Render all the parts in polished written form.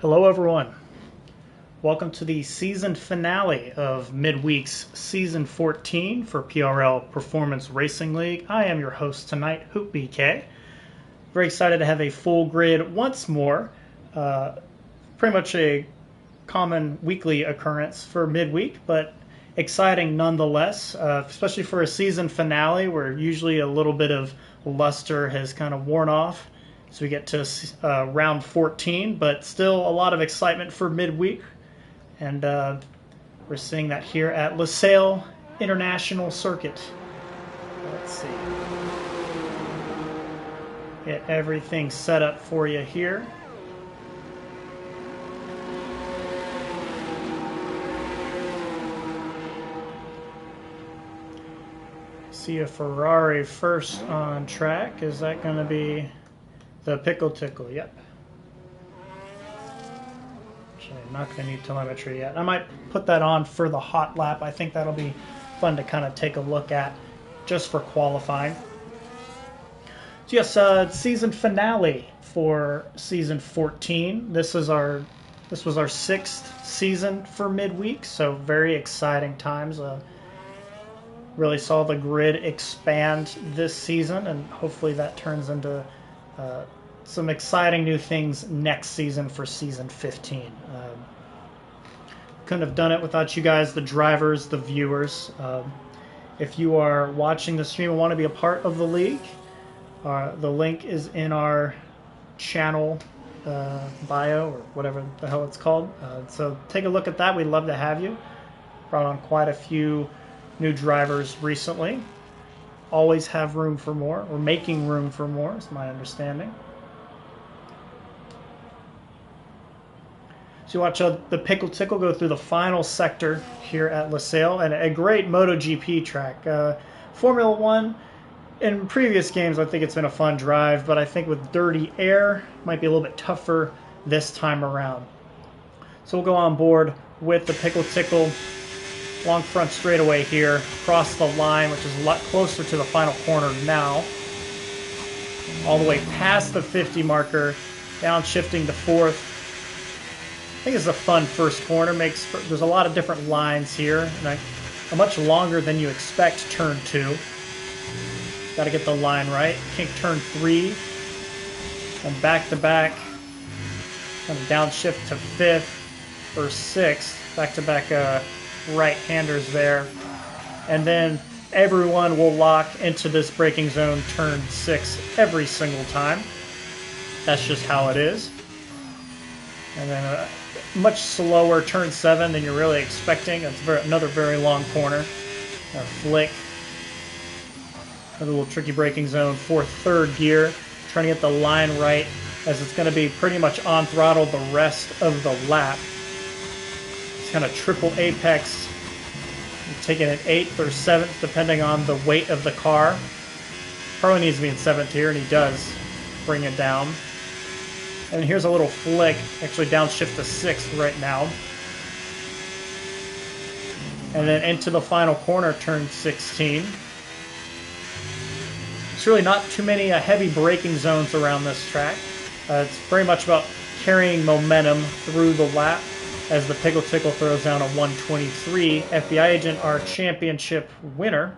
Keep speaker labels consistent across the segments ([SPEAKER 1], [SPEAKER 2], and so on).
[SPEAKER 1] Hello, everyone. Welcome to the season finale of Midweek's Season 14 for PRL Performance Racing League. I am your host tonight, Hoop BK. Very excited to have a full grid once more. Pretty much a common weekly occurrence for Midweek, but exciting nonetheless, especially for a season finale where usually a little bit of luster has kind of worn off. So we get to round 14, but still a lot of excitement for midweek. And we're seeing that here at LaSalle International Circuit. Let's see. Get everything set up for you here. See a Ferrari first on track. Is that going to be the Pickle Tickle? Yep. Actually, I'm not going to need telemetry yet. I might put that on for the hot lap. I think that'll be fun to kind of take a look at just for qualifying. So yes, season finale for season 14. This was our 6th season for midweek, so very exciting times. Really saw the grid expand this season, and hopefully that turns into some exciting new things next season for season 15. Couldn't have done it without you guys, the drivers, the viewers. If you are watching the stream and want to be a part of the league, the link is in our channel bio, or whatever the hell it's called. So take a look at that. We'd love to have you. Brought on quite a few new drivers recently. Always have room for more, or making room for more, is my understanding. So you watch the Pickle Tickle go through the final sector here at LaSalle, and a great MotoGP track. Formula One, in previous games, I think it's been a fun drive, but I think with dirty air, it might be a little bit tougher this time around. So we'll go on board with the Pickle Tickle. Long front straightaway here, across the line, which is a lot closer to the final corner now. All the way past the 50 marker, downshifting to 4th. I think it's a fun first corner. There's a lot of different lines here, and a much longer than you expect turn 2. Got to get the line right. Kink turn 3, and back to back, kind of downshift to 5th or 6th, back to back. Right-handers there, and then everyone will lock into this braking zone turn 6 every single time. That's just how it is. And then a much slower turn 7 than you're really expecting. It's another very long corner. A flick. Another little tricky braking zone. 4th, 3rd gear. Trying to get the line right, as it's going to be pretty much on throttle the rest of the lap. Kind of triple apex, taking an 8th or 7th depending on the weight of the car. Probably needs to be in 7th here, and he does bring it down. And here's a little flick, actually downshift to 6th right now. And then into the final corner, turn 16. It's really not too many heavy braking zones around this track. It's very much about carrying momentum through the lap, as the Pickle Tickle throws down a 123. FBI Agent, our championship winner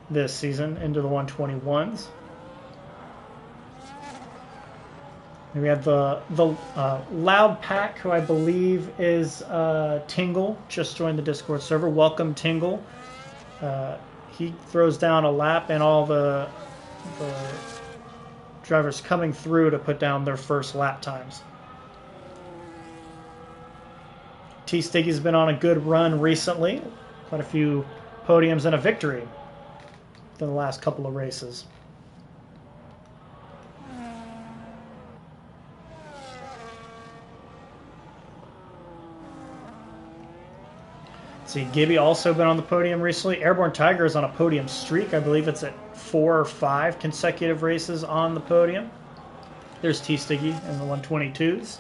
[SPEAKER 1] this season, into the 121s. And we have the Loud Pack, who I believe is Tingle, just joined the Discord server. Welcome, Tingle. He throws down a lap, and all the drivers coming through to put down their first lap times. T-Stiggy's been on a good run recently. Quite a few podiums and a victory in the last couple of races. See, Gibby also been on the podium recently. Airborne Tiger is on a podium streak. I believe it's at 4 or 5 consecutive races on the podium. There's T-Stiggy in the 122s.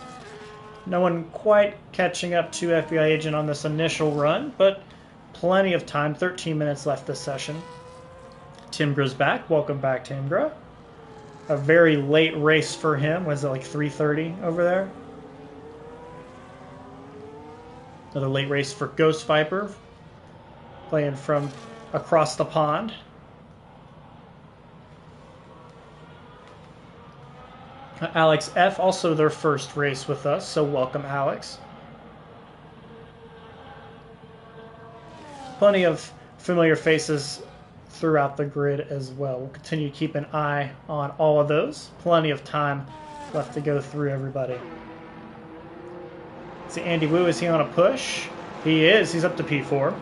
[SPEAKER 1] No one quite catching up to FBI Agent on this initial run, but plenty of time. 13 minutes left this session. Timgra's back. Welcome back, Timgra. A very late race for him. Was it like 3:30 over there? Another late race for Ghost Viper, playing from across the pond. Alex F, also their first race with us, so welcome, Alex. Plenty of familiar faces throughout the grid as well. We'll continue to keep an eye on all of those. Plenty of time left to go through everybody. See, Andy Wu, is he on a push? He is. He's up to P4.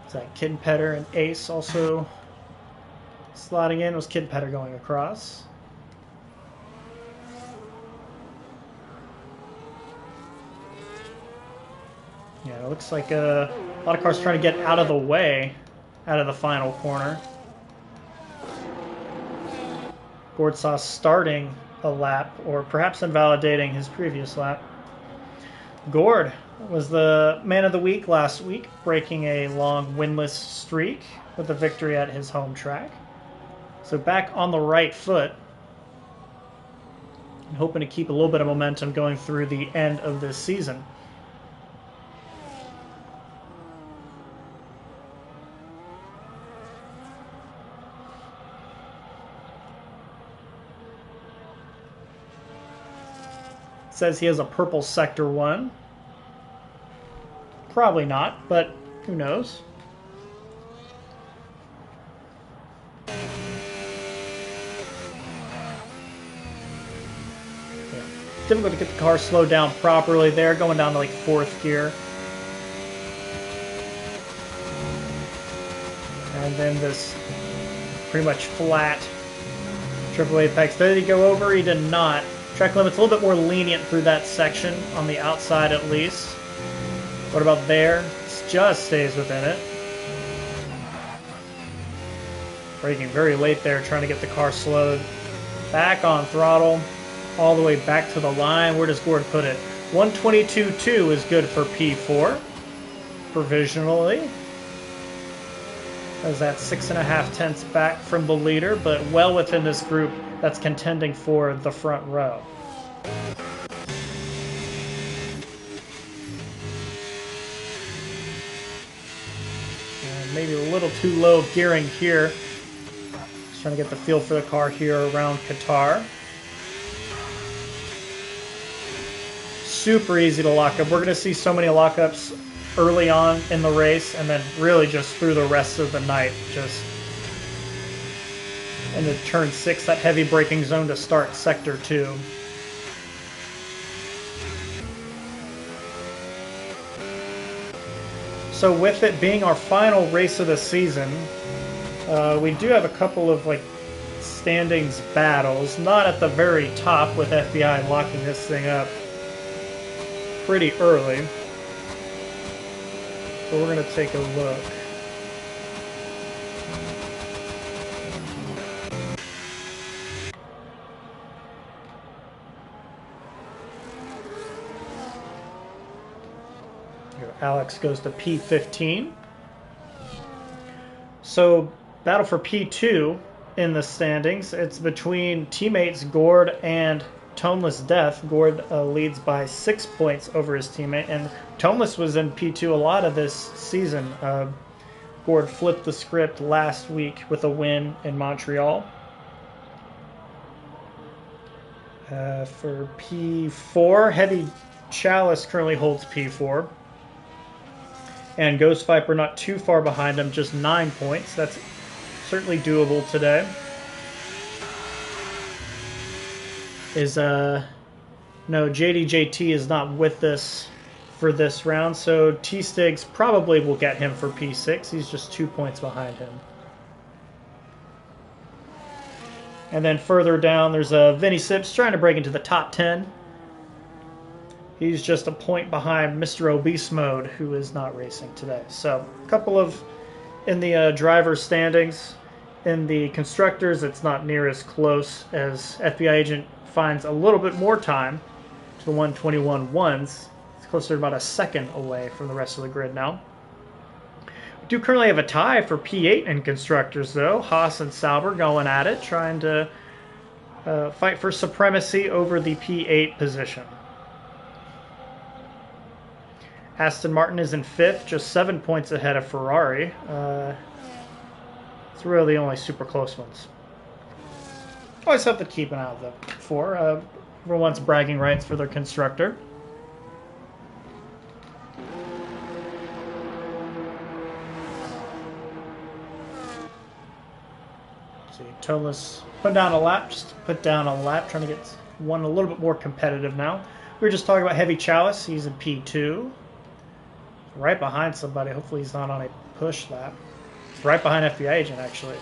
[SPEAKER 1] Is that Kid Petter and Ace also slotting in? Was Kid Petter going across? Yeah, it looks like a lot of cars trying to get out of the way, out of the final corner. Gordsaw starting a lap, or perhaps invalidating his previous lap. Gord was the man of the week last week, breaking a long winless streak with a victory at his home track. So back on the right foot, and hoping to keep a little bit of momentum going through the end of this season. Says he has a purple Sector 1. Probably not, but who knows? Yeah. Difficult to get the car slowed down properly there, going down to like 4th gear. And then this pretty much flat triple apex. Did he go over? He did not. Track limit's a little bit more lenient through that section, on the outside at least. What about there? It just stays within it. Braking very late there, trying to get the car slowed. Back on throttle, all the way back to the line. Where does Gord put it? 122.2 is good for P4, provisionally. As that 6.5 tenths back from the leader, but well within this group that's contending for the front row. And maybe a little too low of gearing here. Just trying to get the feel for the car here around Qatar. Super easy to lock up. We're going to see so many lockups early on in the race, and then really just through the rest of the night. Just into turn 6, that heavy braking zone to start Sector 2. So with it being our final race of the season, we do have a couple of like standings battles. Not at the very top, with FBI locking this thing up pretty early. But we're going to take a look. Here, Alex goes to P15. So, battle for P2 in the standings. It's between teammates Gord and Toneless Death. Gord leads by 6 points over his teammate, and Toneless was in P2 a lot of this season. Gord flipped the script last week with a win in Montreal. For P4, Heavy Chalice currently holds P4. And Ghost Viper not too far behind him, just 9 points. That's certainly doable today. No, JDJT is not with us for this round, so T-Stigs probably will get him for P6. He's just 2 points behind him. And then further down, there's Vinny Sips trying to break into the top 10. He's just a point behind Mr. Obese Mode, who is not racing today. So, a couple of in the driver's standings. In the constructors, it's not near as close, as FBI Agent finds a little bit more time to the 121.1s. It's closer to about a second away from the rest of the grid now. Do currently have a tie for P8 in Constructors, though. Haas and Sauber going at it, trying to fight for supremacy over the P8 position. Aston Martin is in 5th, just 7 points ahead of Ferrari. It's really the only super close ones. Always have to keep an eye out for. Everyone's bragging rights for their constructor. See, Tolas put down a lap, trying to get one a little bit more competitive now. We were just talking about Heavy Chalice. He's in P2. Right behind somebody. Hopefully he's not on a push lap. Right behind FBI Agent, actually.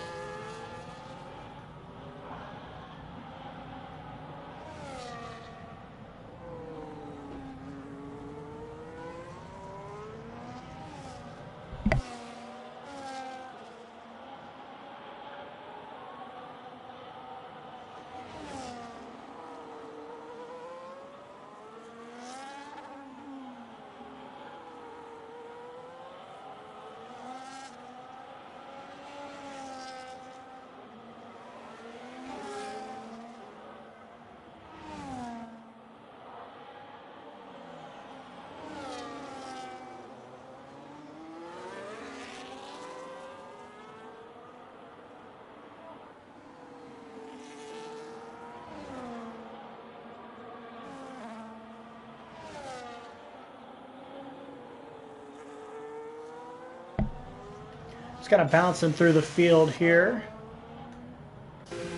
[SPEAKER 1] Just kind of bouncing through the field here.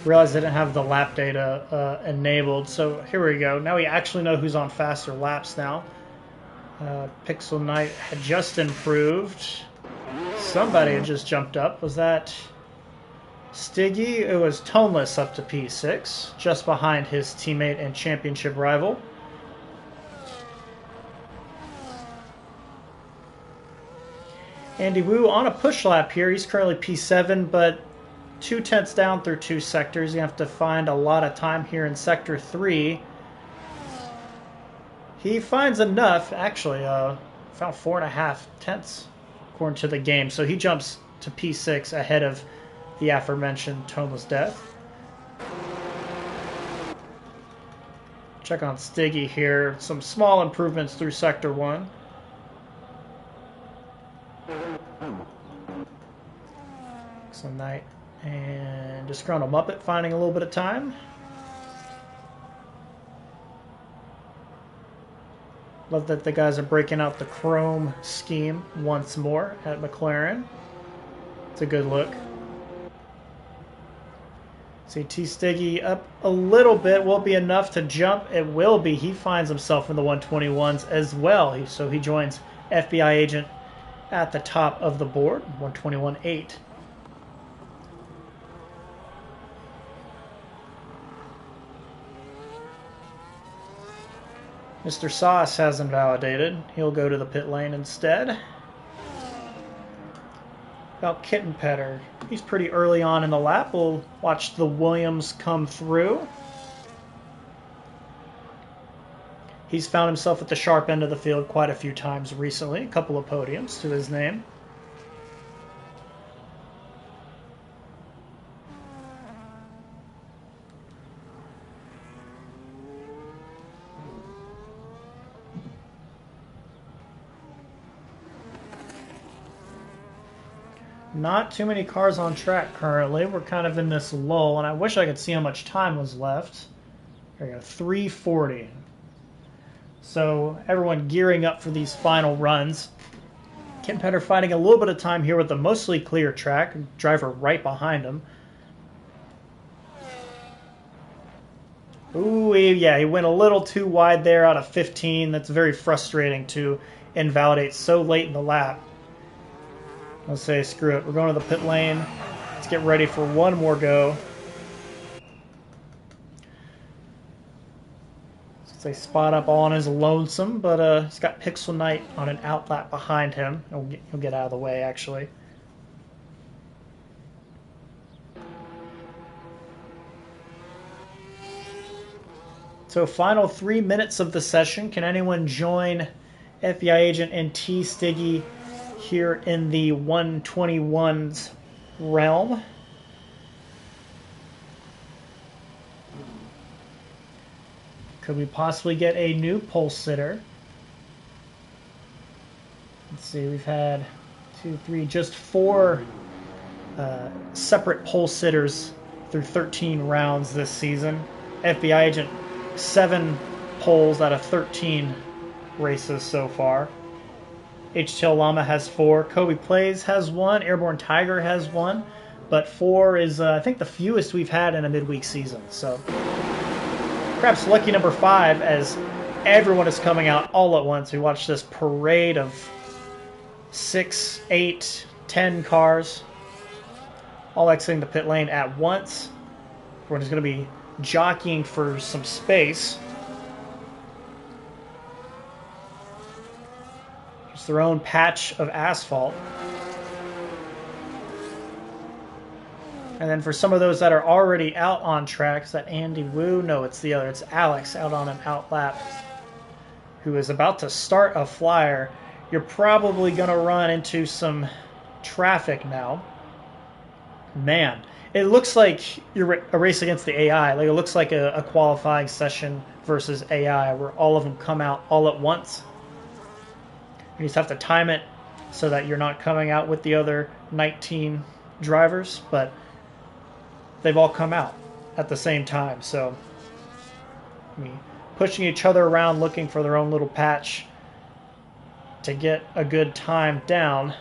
[SPEAKER 1] Realized I didn't have the lap data enabled, so here we go. Now we actually know who's on faster laps now. Pixel Knight had just improved. Somebody had just jumped up. Was that Stiggy? It was Toneless up to P6, just behind his teammate and championship rival. Andy Wu on a push lap here. He's currently P7, but 2/10 down through 2 sectors. You have to find a lot of time here in Sector 3. He finds enough, actually, found 4.5 tenths according to the game. So he jumps to P6 ahead of the aforementioned Toneless Death. Check on Stiggy here. Some small improvements through Sector 1. Excellent night. And Disgruntled Muppet finding a little bit of time. Love that the guys are breaking out the chrome scheme once more at McLaren. It's a good look. See T Stiggy up a little bit. Will it be enough to jump? It will be. He finds himself in the 121s as well. So he joins FBI Agent at the top of the board, 121.8. Mr. Sauce hasn't validated. He'll go to the pit lane instead. About Kitten Petter. He's pretty early on in the lap. We'll watch the Williams come through. He's found himself at the sharp end of the field quite a few times recently. A couple of podiums to his name. Not too many cars on track currently. We're kind of in this lull, and I wish I could see how much time was left. There we go, 3:40. So everyone gearing up for these final runs. Kitten Petter finding a little bit of time here with the mostly clear track. Driver right behind him. Ooh, yeah, he went a little too wide there out of 15. That's very frustrating to invalidate so late in the lap. Let's say, screw it. We're going to the pit lane. Let's get ready for one more go. Say spot up all on his lonesome, but he's got Pixel Knight on an out lap behind him. He'll get out of the way, actually. So final 3 minutes of the session. Can anyone join FBI Agent and T Stiggy here in the 121s realm. Could we possibly get a new pole sitter? Let's see, we've had 2, 3, just 4 separate pole sitters through 13 rounds this season. FBI Agent, 7 poles out of 13 races so far. HTL Llama has 4. Kobe Plays has 1. Airborne Tiger has 1. But 4 is, I think, the fewest we've had in a midweek season. So perhaps lucky number 5 as everyone is coming out all at once. We watched this parade of 6, 8, 10 cars all exiting the pit lane at once. Everyone is going to be jockeying for some space. It's their own patch of asphalt. And then for some of those that are already out on track, is that Andy Wu? No, it's the other. It's Alex out on an out lap who is about to start a flyer. You're probably going to run into some traffic now. Man, it looks like you're a race against the AI. Like, it looks like a qualifying session versus AI where all of them come out all at once. You just have to time it so that you're not coming out with the other 19 drivers, but they've all come out at the same time. So, pushing each other around, looking for their own little patch to get a good time down.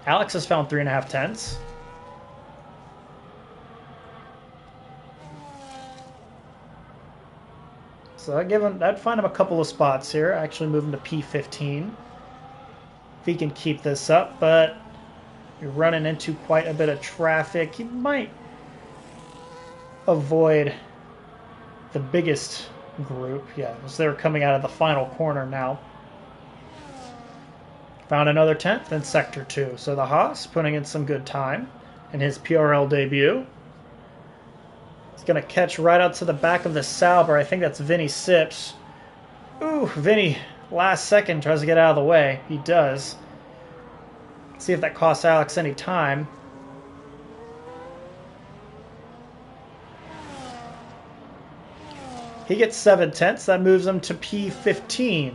[SPEAKER 1] Alex has found 3.5 tenths. So that'd find him a couple of spots here. Actually move him to P15. If he can keep this up, but you're running into quite a bit of traffic. He might avoid the biggest group. Yeah, as they're coming out of the final corner now. Found another 10th in Sector 2. So the Haas putting in some good time in his PRL debut. He's going to catch right out to the back of the Sauber. I think that's Vinny Sips. Ooh, Vinny, last second, tries to get out of the way. He does. See if that costs Alex any time. He gets 7 tenths. That moves him to P15.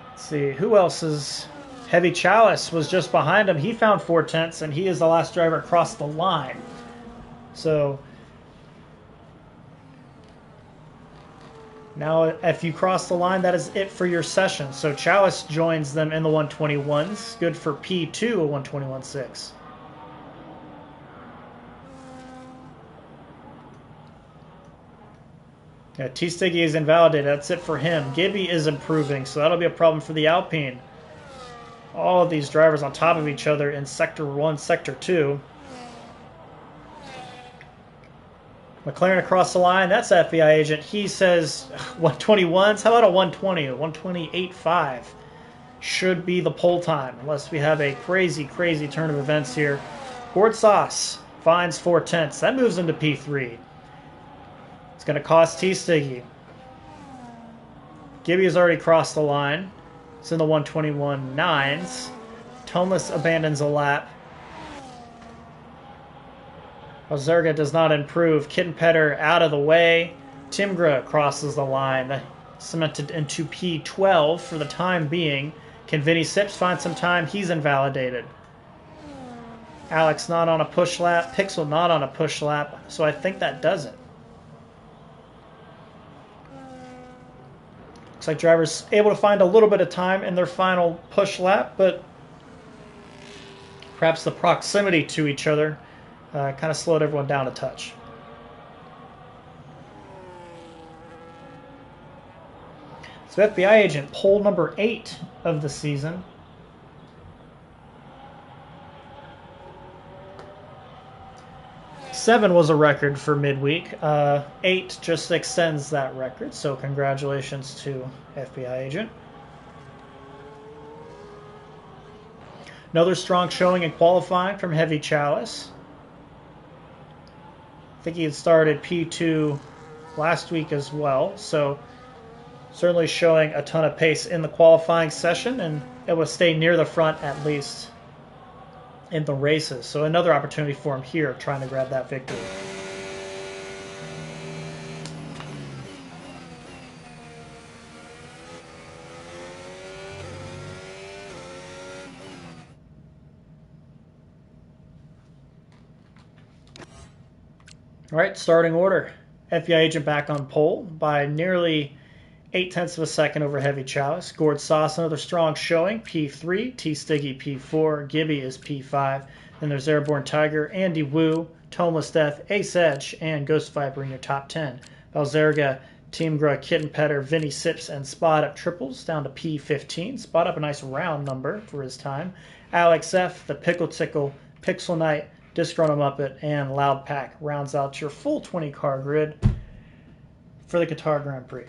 [SPEAKER 1] Let's see, who else is... Heavy Chalice was just behind him. He found 4 tenths, and he is the last driver across the line. So now if you cross the line, that is it for your session. So Chalice joins them in the 121s. Good for P2, a 121.6. Yeah, T-Stiggy is invalidated. That's it for him. Gibby is improving, so that'll be a problem for the Alpine. All of these drivers on top of each other in Sector 1, Sector 2. McLaren across the line. That's FBI Agent. He says 121s. How about a 120? A 128.5 should be the pole time, unless we have a crazy, crazy turn of events here. Gord Sauce finds 4 tenths. That moves him to P3. It's going to cost T-Stiggy. Gibby has already crossed the line. It's in the 121.9s. Toneless abandons a lap. Ozerga does not improve. Kittenpetter out of the way. Timgra crosses the line. Cemented into P12 for the time being. Can Vinny Sips find some time? He's invalidated. Alex not on a push lap. Pixel not on a push lap. So I think that does it. Looks like drivers able to find a little bit of time in their final push lap, but perhaps the proximity to each other kind of slowed everyone down a touch. So FBI Agent, pole number 8 of the season. Seven was a record for midweek. 8 just extends that record, so congratulations to FBI Agent. Another strong showing in qualifying from Heavy Chalice. I think he had started P2 last week as well, so Certainly showing a ton of pace in the qualifying session, and it will stay near the front at least in the races. So another opportunity for him here of trying to grab that victory. All right, starting order. FBI Agent back on pole by nearly 0.8 of a second over Heavy Chalice. Gord Sauce, another strong showing, P3. T Stiggy, P4. Gibby is P5. Then there's Airborne Tiger, Andy Wu, Tomeless Death, Ace Edge, and Ghost Viper in your top 10. Valzerga, Team Gra, Kitten Petter, Vinny Sips, and Spot Up triples down to P15. Spot Up a nice round number for his time. Alex F, the Pickle Tickle, Pixel Knight, Disgruntled Muppet, and Loud Pack rounds out your full 20-car grid for the Qatar Grand Prix.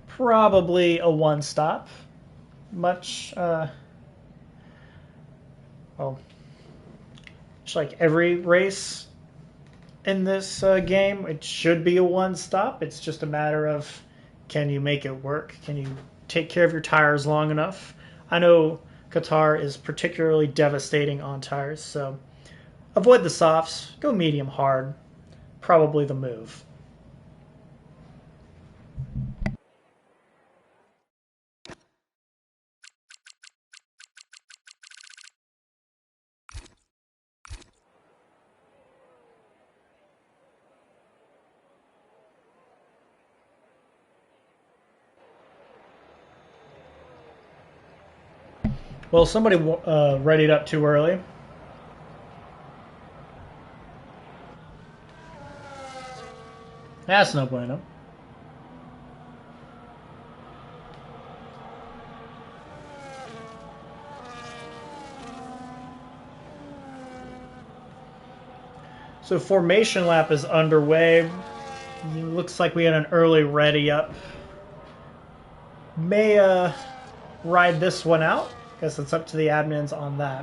[SPEAKER 1] Probably a one-stop. Much, well, just like every race in this game, it should be a one-stop. It's just a matter of, can you make it work? Can you take care of your tires long enough? I know Qatar is particularly devastating on tires, so avoid the softs. Go medium hard. Probably the move. Well, somebody readied up too early. That's no bueno. So formation lap is underway. It looks like we had an early ready up. May ride this one out. Guess it's up to the admins on that.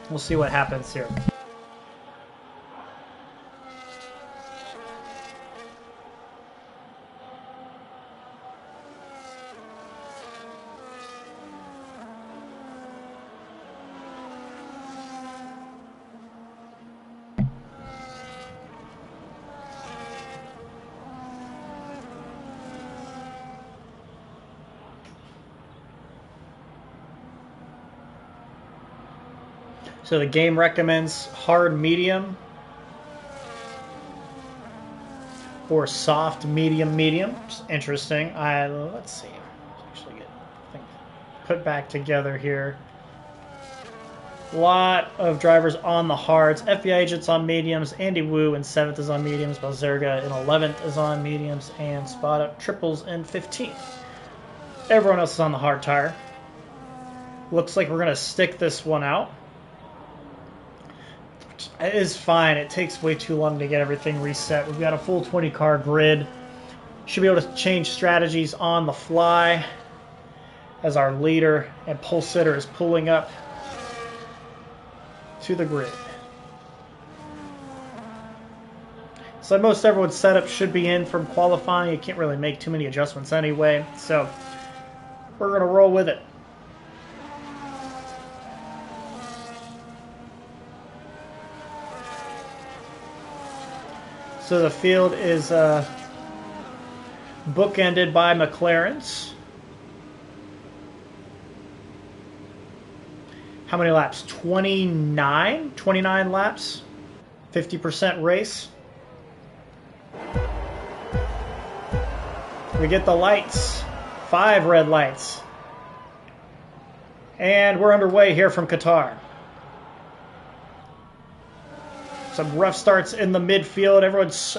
[SPEAKER 1] We'll see what happens here. So the game recommends hard medium or soft medium medium. Just interesting. Let's see. Actually get put back together here. A lot of drivers on the hards. FBI Agent's on mediums. Andy Wu in 7th is on mediums. Balzerga in 11th is on mediums. And Spot Up triples in 15th. Everyone else is on the hard tire. Looks like we're going to stick this one out. It is fine. It takes way too long to get everything reset. We've got a full 20-car grid. Should be able to change strategies on the fly as our leader and pole sitter is pulling up to the grid. So most everyone's setup should be in from qualifying. You can't really make too many adjustments anyway. So we're going to roll with it. So the field is bookended by McLarens. How many laps? 29? 29 laps. 50% race. We get the lights. 5 red lights. And we're underway here from Qatar. Some rough starts in the midfield. Everyone's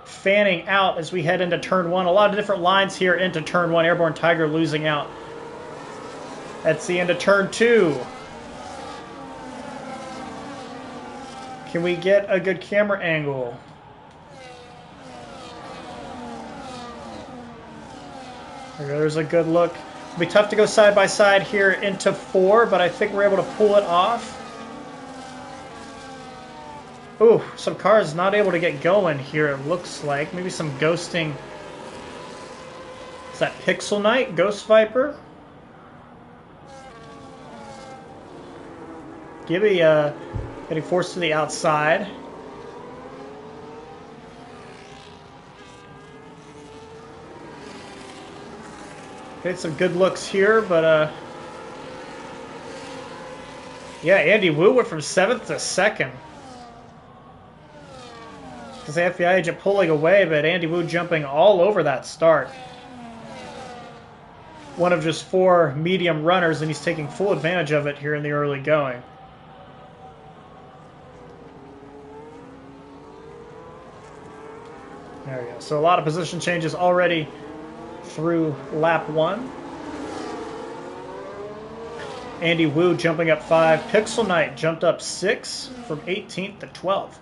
[SPEAKER 1] fanning out as we head into turn 1. A lot of different lines here into turn 1. Airborne Tiger losing out. That's the end of turn 2. Can we get a good camera angle? There's a good look. It'll be tough to go side by side here into 4, but I think we're able to pull it off. Ooh, some cars not able to get going here, it looks like. Maybe some ghosting. Is that Pixel Knight? Ghost Viper? Gibby getting forced to the outside. Okay, some good looks here, but yeah, Andy Wu went from 7th to 2nd. Because the FBI agent pulling away, but Andy Wu jumping all over that start. One of just 4 medium runners, and he's taking full advantage of it here in the early going. There we go. So a lot of position changes already through lap 1. Andy Wu jumping up 5. Pixel Knight jumped up 6 from 18th to 12th.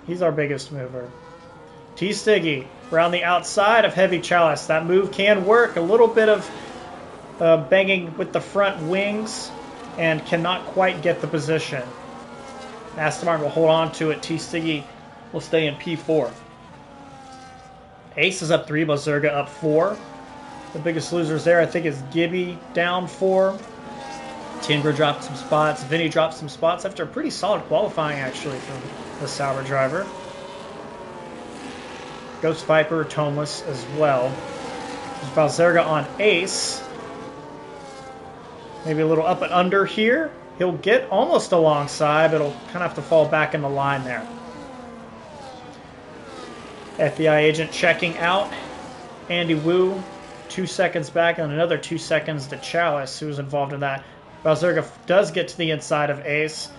[SPEAKER 1] He's our biggest mover. T-Stiggy around the outside of Heavy Chalice. That move can work. A little bit of banging with the front wings and cannot quite get the position. Aston Martin will hold on to it. T-Stiggy will stay in P4. Ace is up 3, Bazerga up 4. The biggest losers there, I think, is Gibby down 4. Tingra dropped some spots. Vinny dropped some spots after a pretty solid qualifying, actually, from the Sauber driver. Ghost Viper, Tomeless as well. There's Bazerga on Ace. Maybe a little up and under here. He'll get almost alongside, but he'll kind of have to fall back in the line there. FBI agent checking out. Andy Wu, 2 seconds back, and another 2 seconds to Chalice, who was involved in that. Bazerga does get to the inside of Ace.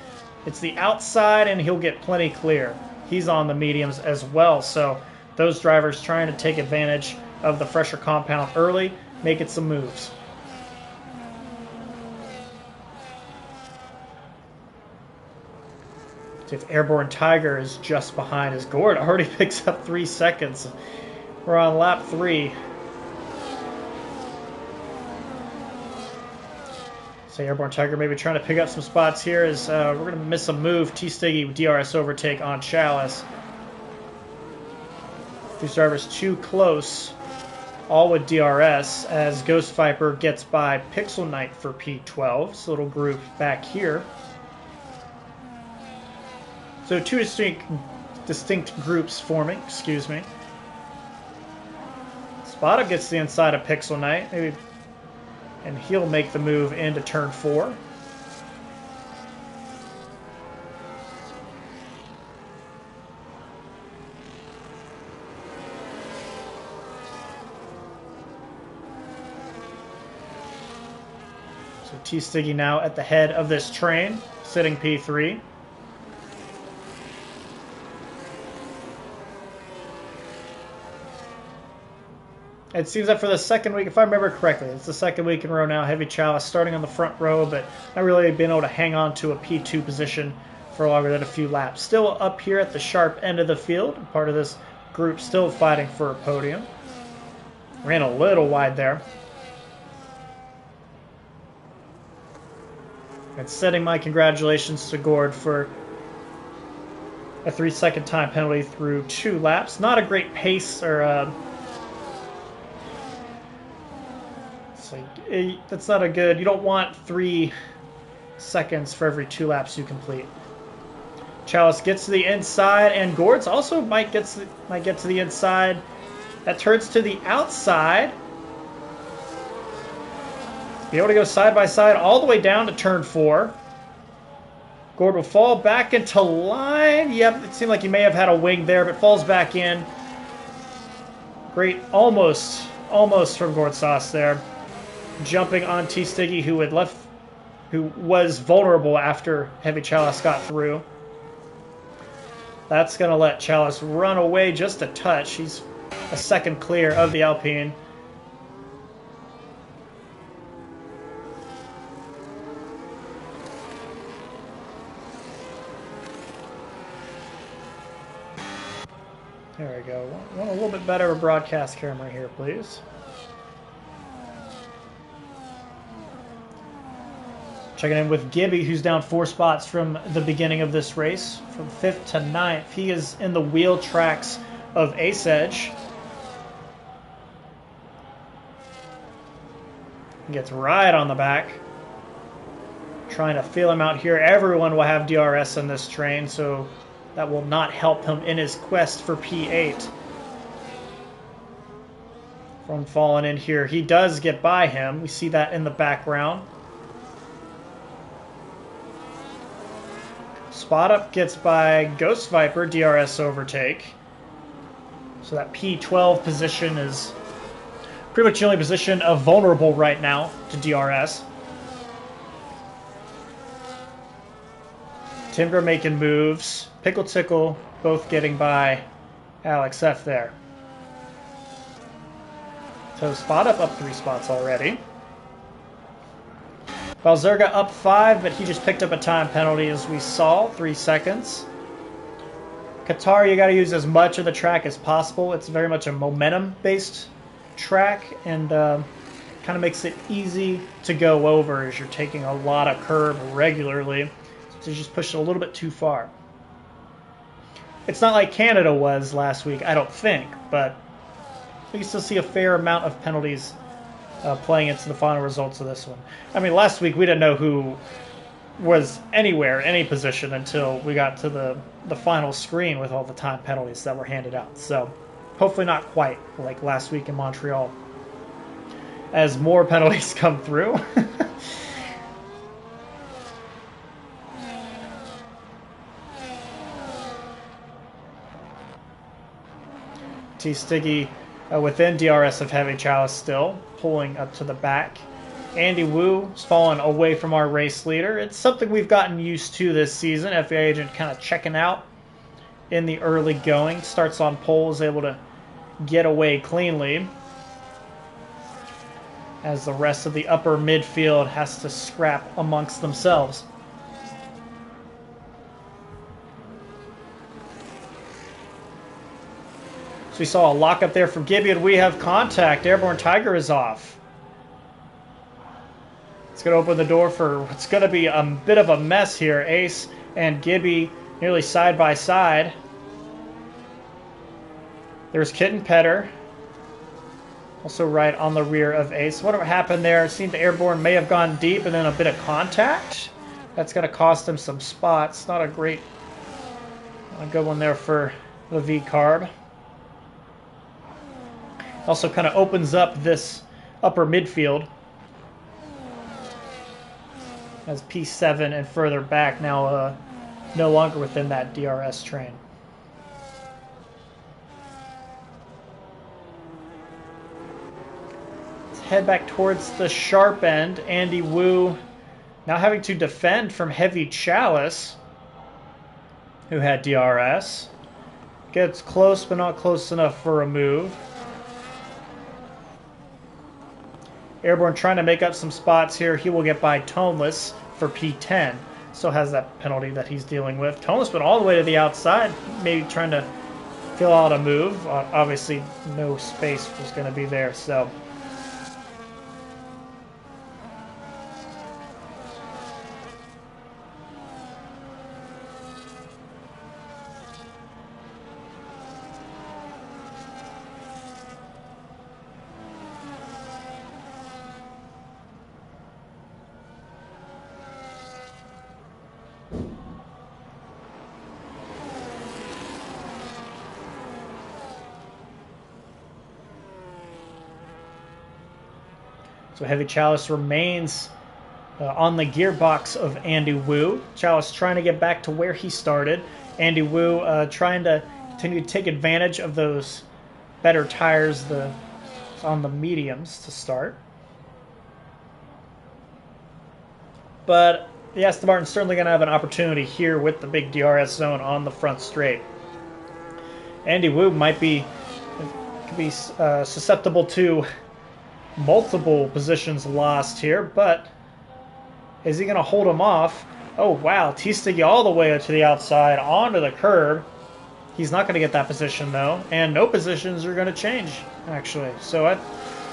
[SPEAKER 1] It's the outside, and he'll get plenty clear. He's on the mediums as well, so those drivers trying to take advantage of the fresher compound early, making some moves. See if Airborne Tiger is just behind as Gord already picks up 3 seconds. We're on lap 3. So Airborne Tiger maybe trying to pick up some spots here as we're going to miss a move. T-Stiggy with DRS overtake on Chalice. These drivers too close, all with DRS, as Ghost Viper gets by Pixel Knight for P12. So little group back here. So 2 distinct groups forming, excuse me. Spada gets the inside of Pixel Knight, maybe, and he'll make the move into turn 4. So T-Stiggy now at the head of this train, sitting P3. It seems that for the second week, if I remember correctly, it's the second week in a row now, Heavy Chalice starting on the front row, but not really been able to hang on to a P2 position for longer than a few laps. Still up here at the sharp end of the field, part of this group still fighting for a podium. Ran a little wide there. And sending my congratulations to Gord for a 3-second time penalty through 2 laps. Not a great pace or that's not a good. You don't want 3 seconds for every 2 laps you complete. Chalice gets to the inside, and Gord's also might get to the inside. That turns to the outside. Be able to go side by side all the way down to turn 4. Gord will fall back into line. Yep, it seemed like he may have had a wing there, but falls back in. Great, almost from Gord Sauce there. Jumping on T-Stiggy, who was vulnerable after Heavy Chalice got through. That's going to let Chalice run away just a touch. He's a second clear of the Alpine. There we go. Want a little bit better of a broadcast camera here, please. Checking in with Gibby, who's down 4 spots from the beginning of this race, from 5th to 9th. He is in the wheel tracks of Ace Edge. Gets right on the back. Trying to feel him out here. Everyone will have DRS in this train, so that will not help him in his quest for P8. From falling in here, he does get by him. We see that in the background. Spot Up gets by Ghost Viper, DRS overtake. So that P12 position is pretty much the only position of vulnerable right now to DRS. Timber making moves. Pickle Tickle both getting by Alex F there. So Spot Up 3 spots already. Valzerga up 5, but he just picked up a time penalty as we saw, 3 seconds. Qatar, you got to use as much of the track as possible. It's very much a momentum-based track, and kind of makes it easy to go over as you're taking a lot of curb regularly. So just push it a little bit too far. It's not like Canada was last week, I don't think, but we still see a fair amount of penalties playing into the final results of this one. I mean, last week we didn't know who was anywhere, any position, until we got to the final screen with all the time penalties that were handed out. So hopefully not quite like last week in Montreal, as more penalties come through. T-Stiggy within DRS of Heavy Chalice still, pulling up to the back. Andy Wu is falling away from our race leader. It's something we've gotten used to this season. FA Agent kind of checking out in the early going. Starts on pole, is able to get away cleanly, as the rest of the upper midfield has to scrap amongst themselves. So we saw a lockup there from Gibby, and we have contact. Airborne Tiger is off. It's going to open the door for what's going to be a bit of a mess here. Ace and Gibby nearly side by side. There's Kitten Petter, also right on the rear of Ace. Whatever happened there, it seemed the Airborne may have gone deep and then a bit of contact. That's going to cost him some spots. Not a good one there for the V-Carb. Also kind of opens up this upper midfield, as P7 and further back now no longer within that DRS train. Let's head back towards the sharp end. Andy Wu now having to defend from Heavy Chalice, who had DRS. Gets close, but not close enough for a move. Airborne trying to make up some spots here. He will get by Toneless for P10. Still has that penalty that he's dealing with. Toneless went all the way to the outside, maybe trying to fill out a move. Obviously, no space was going to be there, so... So Heavy Chalice remains on the gearbox of Andy Wu. Chalice trying to get back to where he started. Andy Wu trying to continue to take advantage of those better tires on the mediums to start. But the Aston Martin's certainly going to have an opportunity here with the big DRS zone on the front straight. Andy Wu might be susceptible to multiple positions lost here, but is he going to hold him off? Oh, wow. T-Stiggy all the way to the outside, onto the curb. He's not going to get that position, though, and no positions are going to change, actually. So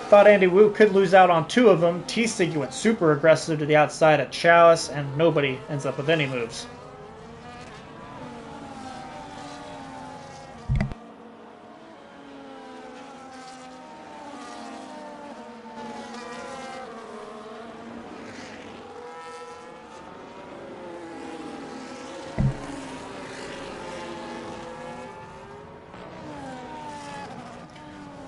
[SPEAKER 1] Thought Andy Wu could lose out on 2 of them. T-Stiggy went super aggressive to the outside at Chalice, and nobody ends up with any moves.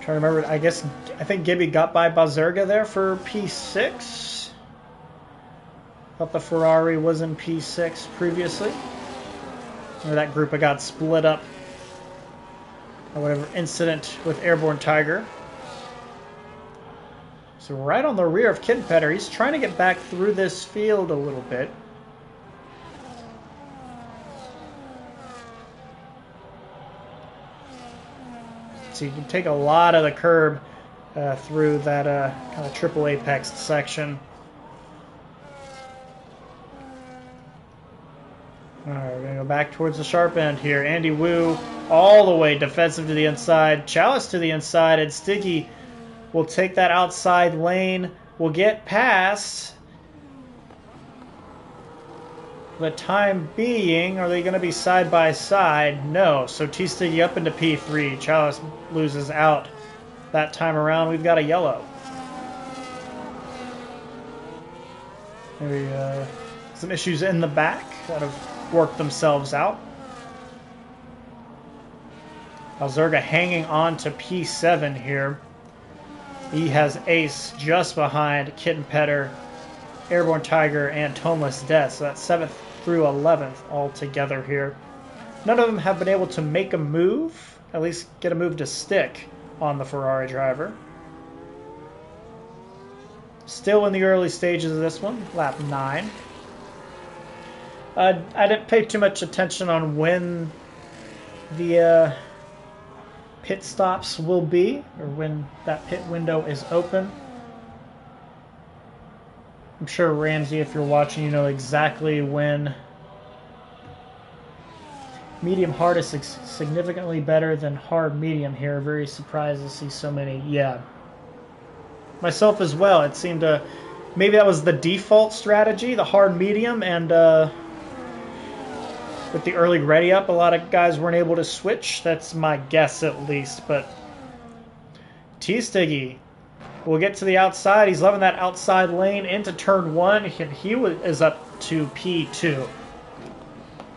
[SPEAKER 1] I remember, I think Gibby got by Bazerga there for P6. Thought the Ferrari was in P6 previously. Or that group got split up. Or whatever incident with Airborne Tiger. So right on the rear of Kittenpetter. He's trying to get back through this field a little bit. So you can take a lot of the curb through that kind of triple apex section. All right, we're going to go back towards the sharp end here. Andy Wu all the way defensive to the inside. Chalice to the inside, and Stiggy will take that outside lane. Will get past. For the time being, are they going to be side by side? No. So T-Stiggy up into P3. Chalice loses out. That time around, we've got a yellow. Maybe some issues in the back that have worked themselves out. Alzerga hanging on to P7 here. He has Ace just behind Kittenpetter, Airborne Tiger, and Toneless Death. So that's 7th through 11th all together here. None of them have been able to make a move, at least get a move to stick on the Ferrari driver. Still in the early stages of this one, lap 9. I didn't pay too much attention on when the pit stops will be, or when that pit window is open. I'm sure, Ramsey, if you're watching, you know exactly when. Medium hard is significantly better than hard medium here. Very surprised to see so many. Yeah. Myself as well. It seemed to. Maybe that was the default strategy, the hard medium, and with the early ready up, a lot of guys weren't able to switch. That's my guess at least. But T-Stiggy will get to the outside. He's loving that outside lane into turn 1. He is up to P2.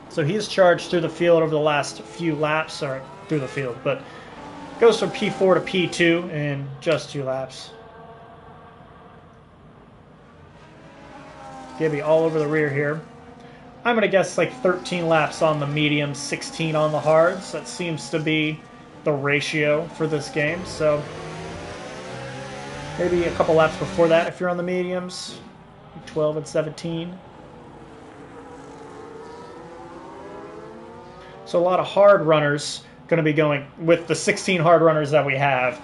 [SPEAKER 1] So he's charged through the field over the last few laps, or through the field, but goes from P4 to P2 in just 2 laps. Gibby all over the rear here. I'm going to guess like 13 laps on the mediums, 16 on the hards. That seems to be the ratio for this game. So maybe a couple laps before that if you're on the mediums, 12 and 17. So a lot of hard runners going to be going with the 16 hard runners that we have.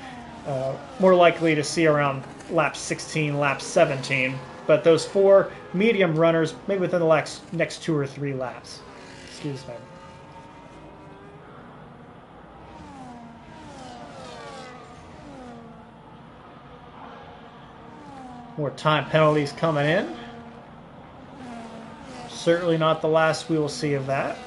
[SPEAKER 1] More likely to see around lap 16, lap 17. But those 4 medium runners, maybe within the next 2 or 3 laps. Excuse me. More time penalties coming in. Certainly not the last we will see of that.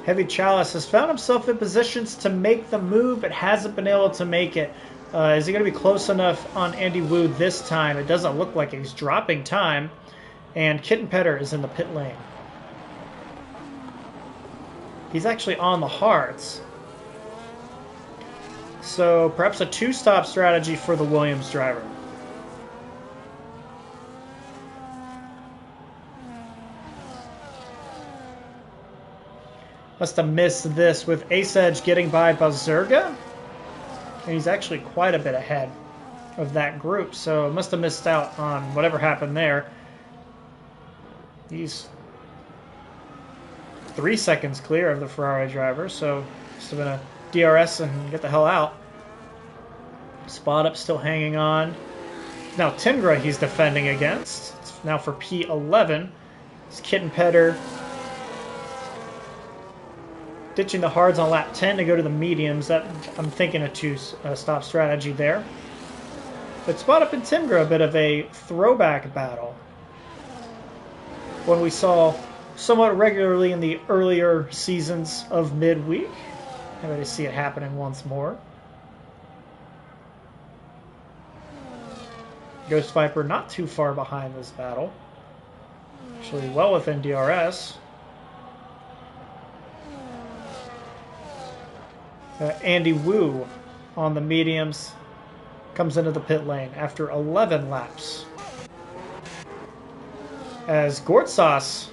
[SPEAKER 1] Heavy Chalice has found himself in positions to make the move, but hasn't been able to make it. Is he going to be close enough on Andy Wu this time? It doesn't look like he's dropping time. And Kittenpetter is in the pit lane. He's actually on the hards. So perhaps a 2-stop strategy for the Williams driver. Must have missed this with Ace Edge getting by Bazerga. And he's actually quite a bit ahead of that group. So must have missed out on whatever happened there. He's 3 seconds clear of the Ferrari driver. So must have been a DRS and get the hell out. Spot up still hanging on. Now Tingra he's defending against. It's now for P11. It's Kittenpetter. ditching the hards on lap 10 to go to the mediums. That I'm thinking a two-stop strategy there. But Spot Up and Timgra, a bit of a throwback battle. One we saw somewhat regularly in the earlier seasons of Midweek. Happy to see it happening once more. Ghost Viper not too far behind this battle. Actually well within DRS. Andy Wu on the mediums comes into the pit lane after 11 laps. As Gortsas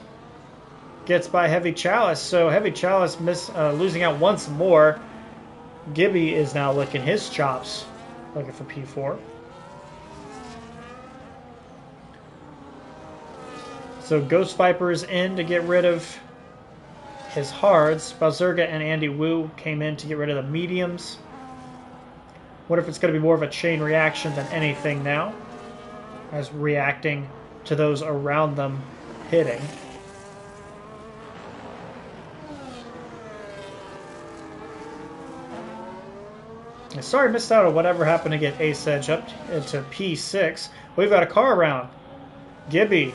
[SPEAKER 1] gets by Heavy Chalice, so Heavy Chalice losing out once more. Gibby is now licking his chops, looking for P4. So Ghost Viper is in to get rid of his hards. Bazurga and Andy Wu came in to get rid of the mediums. Wonder if it's going to be more of a chain reaction than anything now, as reacting to those around them hitting. Sorry, missed out on whatever happened to get Ace Edge up into P6. We've got a car around. Gibby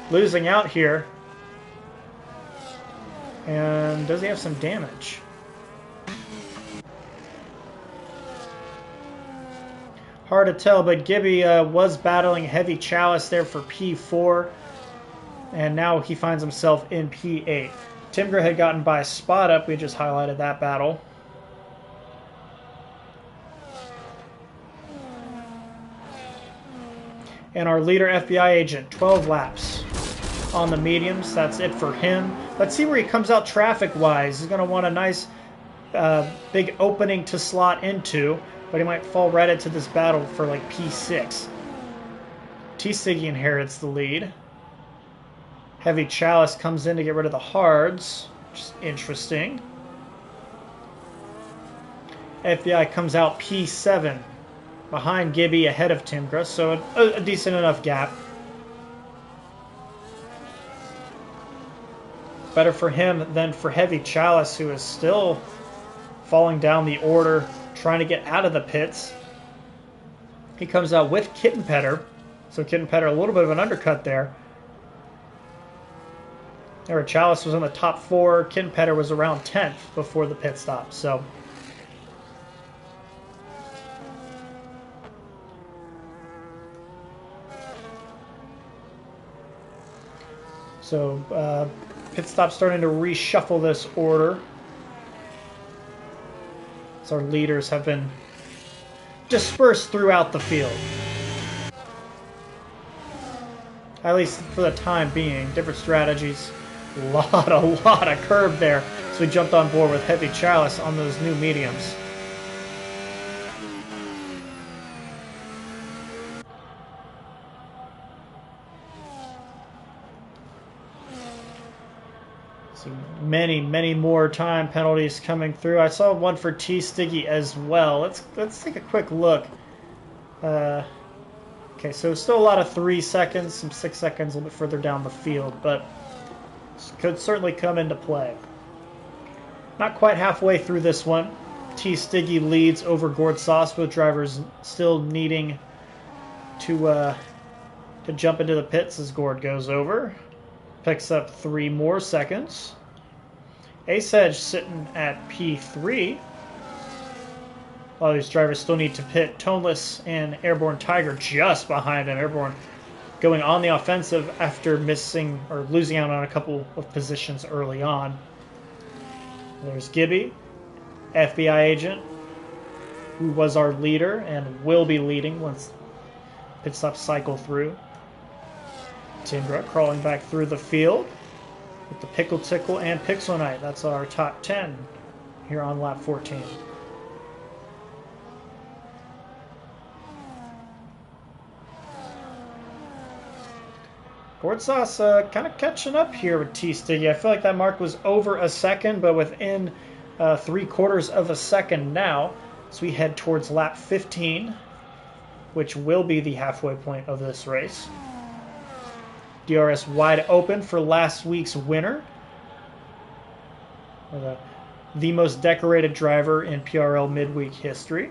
[SPEAKER 1] losing out here. And does he have some damage? Hard to tell, but Gibby was battling Heavy Chalice there for P4. And now he finds himself in P8. Timgra had gotten by Spot Up. We just highlighted that battle. And our leader, FBI agent, 12 laps on the mediums. That's it for him. Let's see where he comes out traffic-wise. He's going to want a nice big opening to slot into, but he might fall right into this battle for like P6. T-Siggy inherits the lead. Heavy Chalice comes in to get rid of the hards, which is interesting. FBI comes out P7. Behind Gibby, ahead of Timgra, so a decent enough gap. Better for him than for Heavy Chalice, who is still falling down the order, trying to get out of the pits. He comes out with Kitten Petter, so Kitten Petter a little bit of an undercut there. There, Chalice was in the top 4, Kitten Petter was around 10th before the pit stop, so... So, pit stop starting to reshuffle this order. As our leaders have been dispersed throughout the field. At least for the time being. Different strategies. A lot of curb there. So we jumped on board with Heavy Chalice on those new mediums. Many more time penalties coming through. I saw one for T-Stiggy as well. Let's take a quick look. Okay, so still a lot of 3 seconds, some 6 seconds a little bit further down the field, but could certainly come into play. Not quite halfway through this one. T-Stiggy leads over Gord Sauce, with drivers still needing to jump into the pits as Gord goes over. Picks up 3 more seconds. Ace Edge sitting at P3. All these drivers still need to pit. Toneless and Airborne Tiger just behind him. Airborne going on the offensive after missing or losing out on a couple of positions early on. There's Gibby, FBI agent, who was our leader and will be leading once pit stops cycle through. Timgra crawling back through the field with the Pickle Tickle and Pixel Knight. That's our top 10 here on lap 14. Gord Sauce kind of catching up here with T-Stiggy. I feel like that mark was over a second, but within 3/4 of a second now. So we head towards lap 15, which will be the halfway point of this race. DRS wide open for last week's winner. The most decorated driver in PRL midweek history.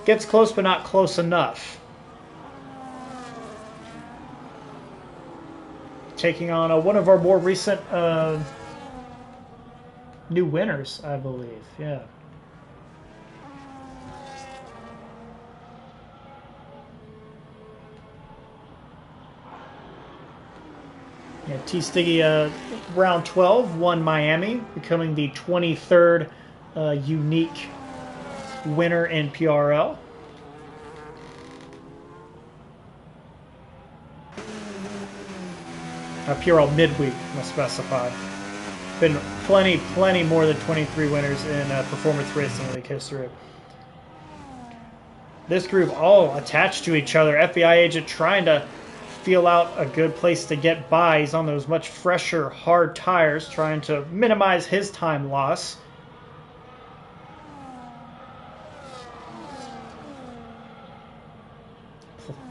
[SPEAKER 1] Gets close, but not close enough. Taking on one of our more recent new winners, I believe. Yeah. Yeah, T. Stiggy, round 12, won Miami, becoming the 23rd unique winner in PRL. PRL midweek, must specify. Been plenty more than 23 winners in Performance Racing League history. This group all attached to each other. FBI agent trying to feel out a good place to get by. He's on those much fresher, hard tires, trying to minimize his time loss.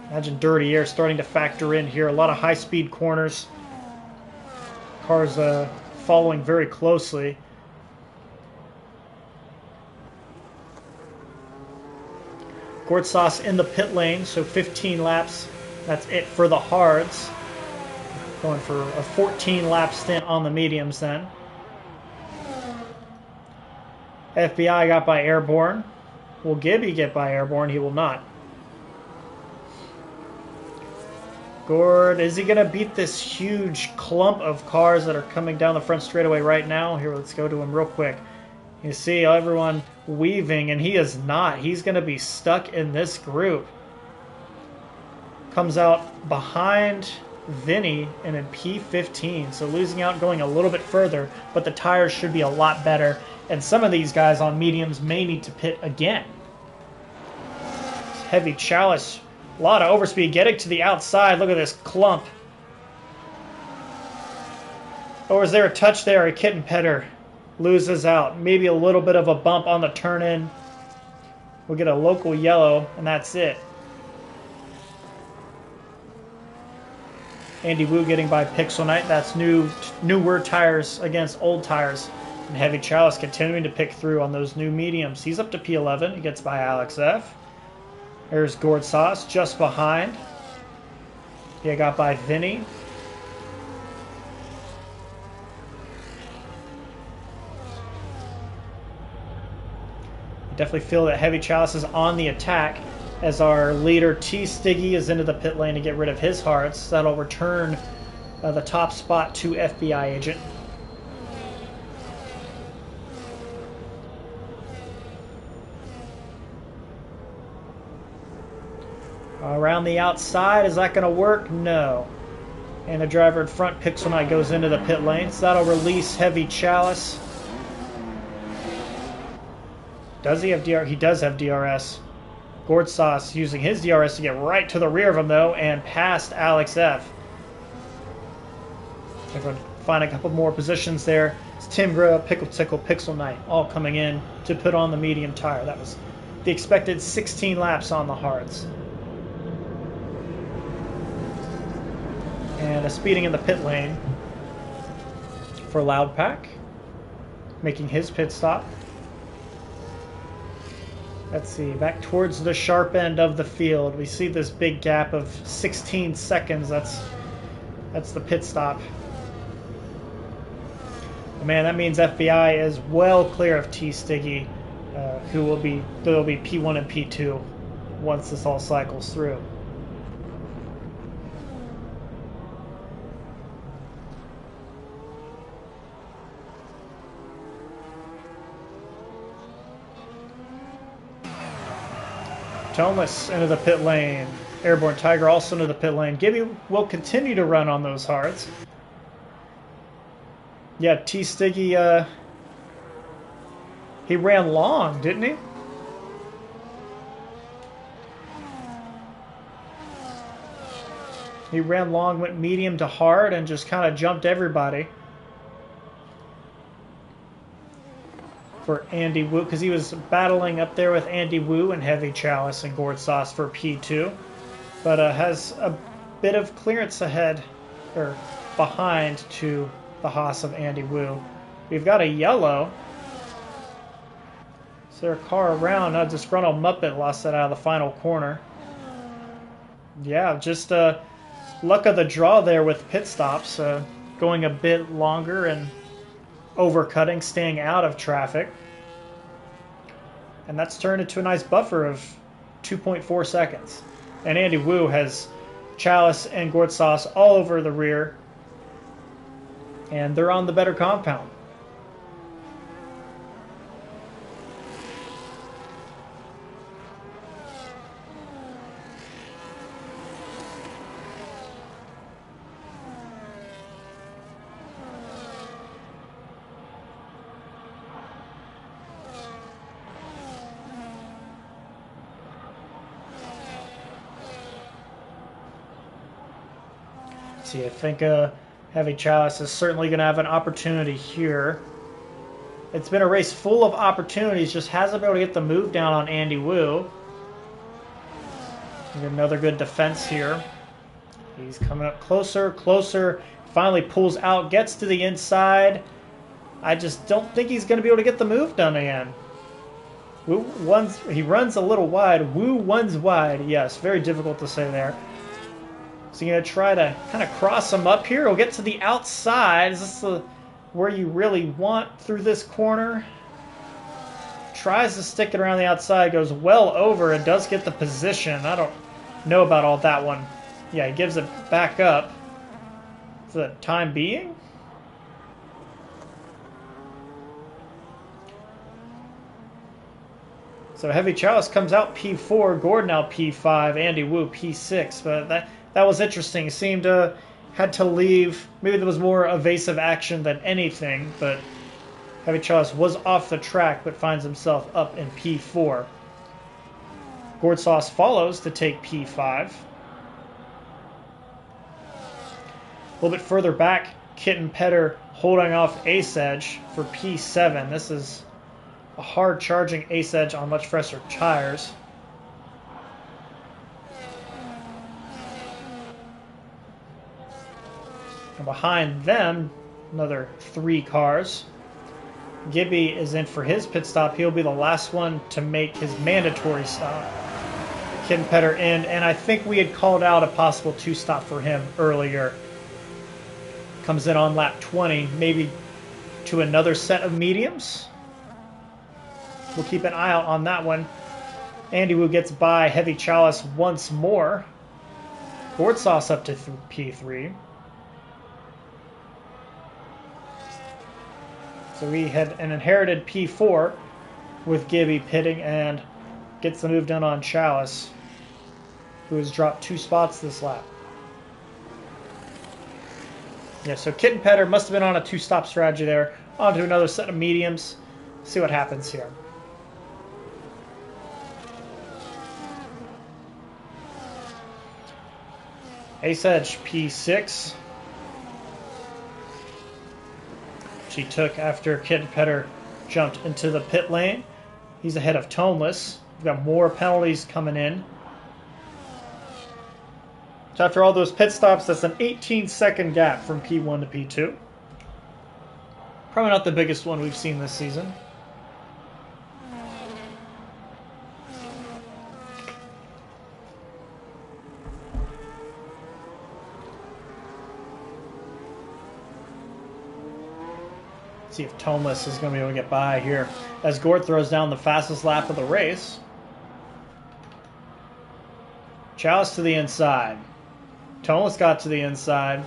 [SPEAKER 1] Imagine dirty air starting to factor in here. A lot of high-speed corners. Cars following very closely. Gortsas in the pit lane, so 15 laps. That's it for the hards. Going for a 14-lap stint on the mediums then. FBI got by airborne. Will Gibby get by airborne? He will not. Gord, is he going to beat this huge clump of cars that are coming down the front straightaway right now? Here, let's go to him real quick. You see everyone weaving, and he is not. He's going to be stuck in this group. Comes out behind Vinny and in P15, so losing out, going a little bit further, but the tires should be a lot better, and some of these guys on mediums may need to pit again. Heavy Chalice. A lot of overspeed getting to the outside. Look at this clump. Or is there a touch there? A kitten petter loses out. Maybe a little bit of a bump on the turn-in. We'll get a local yellow, and that's it. Andy Wu getting by Pixel Knight. That's newer tires against old tires. And Heavy Chalice continuing to pick through on those new mediums. He's up to P11. He gets by Alex F. There's Gord Sauce just behind. He got by Vinny. Definitely feel that Heavy Chalice is on the attack as our leader T. Stiggy is into the pit lane to get rid of his hearts. That'll return the top spot to FBI agent. Around the outside, is that going to work? No. And the driver in front, Pixel Knight, goes into the pit lane. So that'll release Heavy Chalice. Does he have DRS? He does have DRS. Gord Sauce using his DRS to get right to the rear of him, though, and past Alex F. If we find a couple more positions there. It's Tim Groh, Pickle Tickle, Pixel Knight, all coming in to put on the medium tire. That was the expected 16 laps on the hards. And a speeding in the pit lane for Loudpack, making his pit stop. Let's see, back towards the sharp end of the field. We see this big gap of 16 seconds. That's the pit stop. Man, that means FBI is well clear of T. Stiggy, who will be P1 and P2 once this all cycles through. Thomas into the pit lane. Airborne Tiger also into the pit lane. Gibby will continue to run on those hards. Yeah, T. Stiggy, he ran long, didn't he? He ran long, went medium to hard, and just kind of jumped everybody. For Andy Wu, because he was battling up there with Andy Wu and Heavy Chalice and Gord Sauce for P2, but has a bit of clearance ahead, or behind, to the Haas of Andy Wu. We've got a yellow. Is there a car around? A disgruntled Muppet lost that out of the final corner. Yeah, just luck of the draw there with pit stops. Going a bit longer and overcutting, staying out of traffic. And that's turned into a nice buffer of 2.4 seconds. And Andy Wu has Chalice and Gourd Sauce all over the rear. And they're on the better compound. See, I think Heavy Chalice is certainly going to have an opportunity here. It's been a race full of opportunities, just hasn't been able to get the move down on Andy Wu. Another good defense here. He's coming up closer, closer, finally pulls out, gets to the inside. I just don't think he's going to be able to get the move done again. He runs a little wide. Wu runs wide. Yes, very difficult to say there. So you're going to try to kind of cross him up here. He'll get to the outside. Is this where you really want through this corner? Tries to stick it around the outside. Goes well over. It does get the position. I don't know about all that one. Yeah, he gives it back up for the time being. So Heavy Chalice comes out P4. Gordon out P5. Andy Wu P6. But that was interesting. It seemed had to leave. Maybe there was more evasive action than anything, but Heavy Chalice was off the track, but finds himself up in P4. Gourd Sauce follows to take P5. A little bit further back, Kitten Petter holding off Ace Edge for P7. This is a hard charging Ace Edge on much fresher tires. And behind them, another 3 cars. Gibby is in for his pit stop. He'll be the last one to make his mandatory stop. Kitten Petter in, and I think we had called out a possible 2-stop for him earlier. Comes in on lap 20, maybe to another set of mediums. We'll keep an eye out on that one. Andy Wu gets by Heavy Chalice once more. Gourd Sauce up to P3. So we had an inherited P4 with Gibby pitting and gets the move done on Chalice, who has dropped 2 spots this lap. Yeah, so Kitten Petter must have been on a 2-stop strategy there. On to another set of mediums. See what happens here. Ace Edge P6. He took after Kitten Petter jumped into the pit lane. He's ahead of Toneless. We've got more penalties coming in. So after all those pit stops, that's an 18-second gap from P1 to P2. Probably not the biggest one we've seen this season. See if Toneless is going to be able to get by here as Gord throws down the fastest lap of the race. Chalice to the inside. Toneless got to the inside.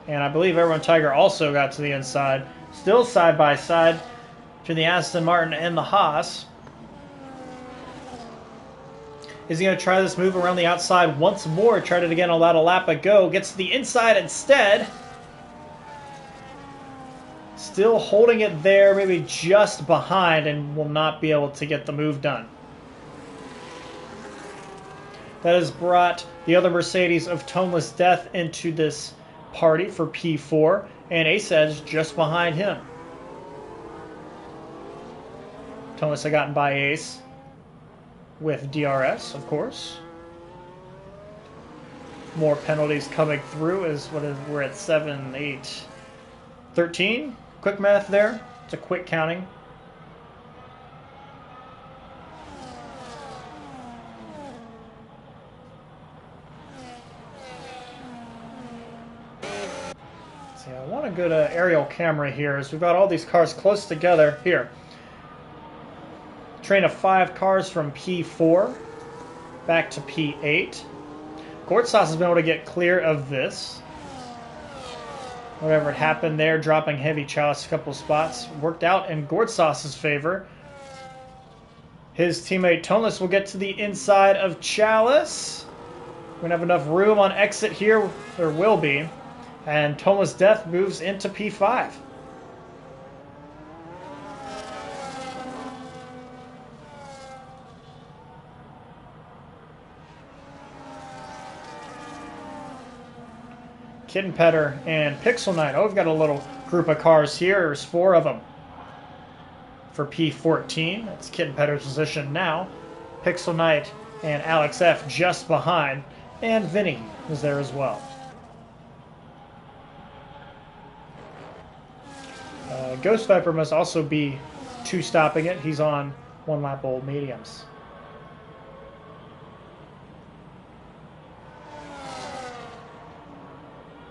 [SPEAKER 1] And I believe Everyone Tiger also got to the inside. Still side by side between the Aston Martin and the Haas. Is he going to try this move around the outside once more? Tried it again, allowed a lap ago. Gets to the inside instead. Still holding it there, maybe just behind, and will not be able to get the move done. That has brought the other Mercedes of Toneless Death into this party for P4, and Ace Edge just behind him. Toneless had gotten by Ace with DRS, of course. More penalties coming through. We're at 7, 8, 13. Quick math there. It's a quick counting. See, I want a good aerial camera here as we've got all these cars close together. Here. Train of 5 cars from P4 back to P8. Gortsas has been able to get clear of this. Whatever happened there, dropping Heavy Chalice a couple spots, worked out in Gortsas' favor. His teammate Toneless will get to the inside of Chalice. We're going to have enough room on exit here. There will be. And Toneless Death moves into P5. Kitten Petter and Pixel Knight. Oh, we've got a little group of cars here. There's 4 of them. For P14, that's Kitten Petter's position now. Pixel Knight and Alex F just behind. And Vinny is there as well. Ghost Viper must also be 2 stopping it. He's on 1 lap old mediums.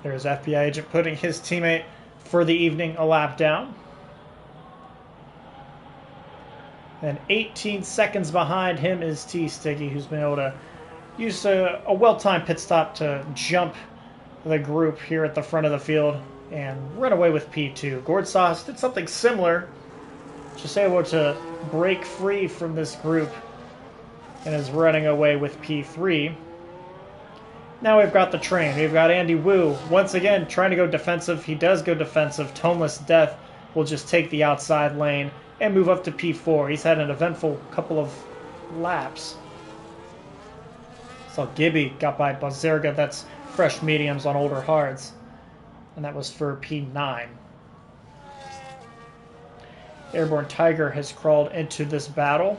[SPEAKER 1] There's FBI agent putting his teammate for the evening a lap down. And 18 seconds behind him is T-Sticky, who's been able to use a well-timed pit stop to jump the group here at the front of the field and run away with P2. Gordsauce did something similar, just able to break free from this group and is running away with P3. Now we've got the train. We've got Andy Wu once again trying to go defensive. He does go defensive. Toneless Death will just take the outside lane and move up to P4. He's had an eventful couple of laps. So Gibby got by Bazerga. That's fresh mediums on older hards. And that was for P9. Airborne Tiger has crawled into this battle.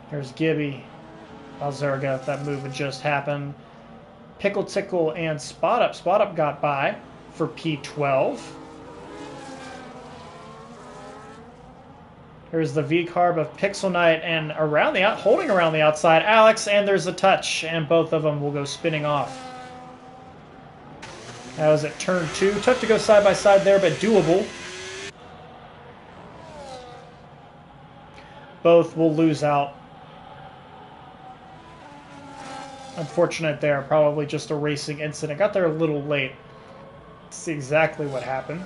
[SPEAKER 1] There's Gibby. Bazerga, if that move had just happened. Pickle Tickle and Spot Up. Spot Up got by for P12. There's the V-carb of Pixel Knight and holding around the outside, Alex, and there's a touch, and both of them will go spinning off. That was at turn 2. Tough to go side by side there, but doable. Both will lose out. Unfortunate there, probably just a racing incident. Got there a little late to see exactly what happened.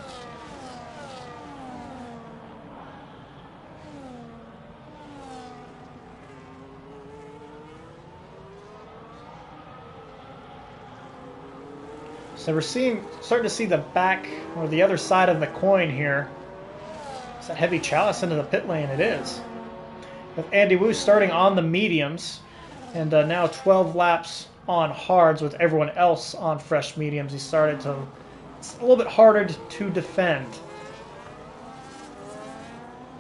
[SPEAKER 1] So we're starting to see the back or the other side of the coin here. Is that Heavy Chalice into the pit lane? It is. With Andy Wu starting on the mediums. And now 12 laps on hards with everyone else on fresh mediums. It's a little bit harder to defend.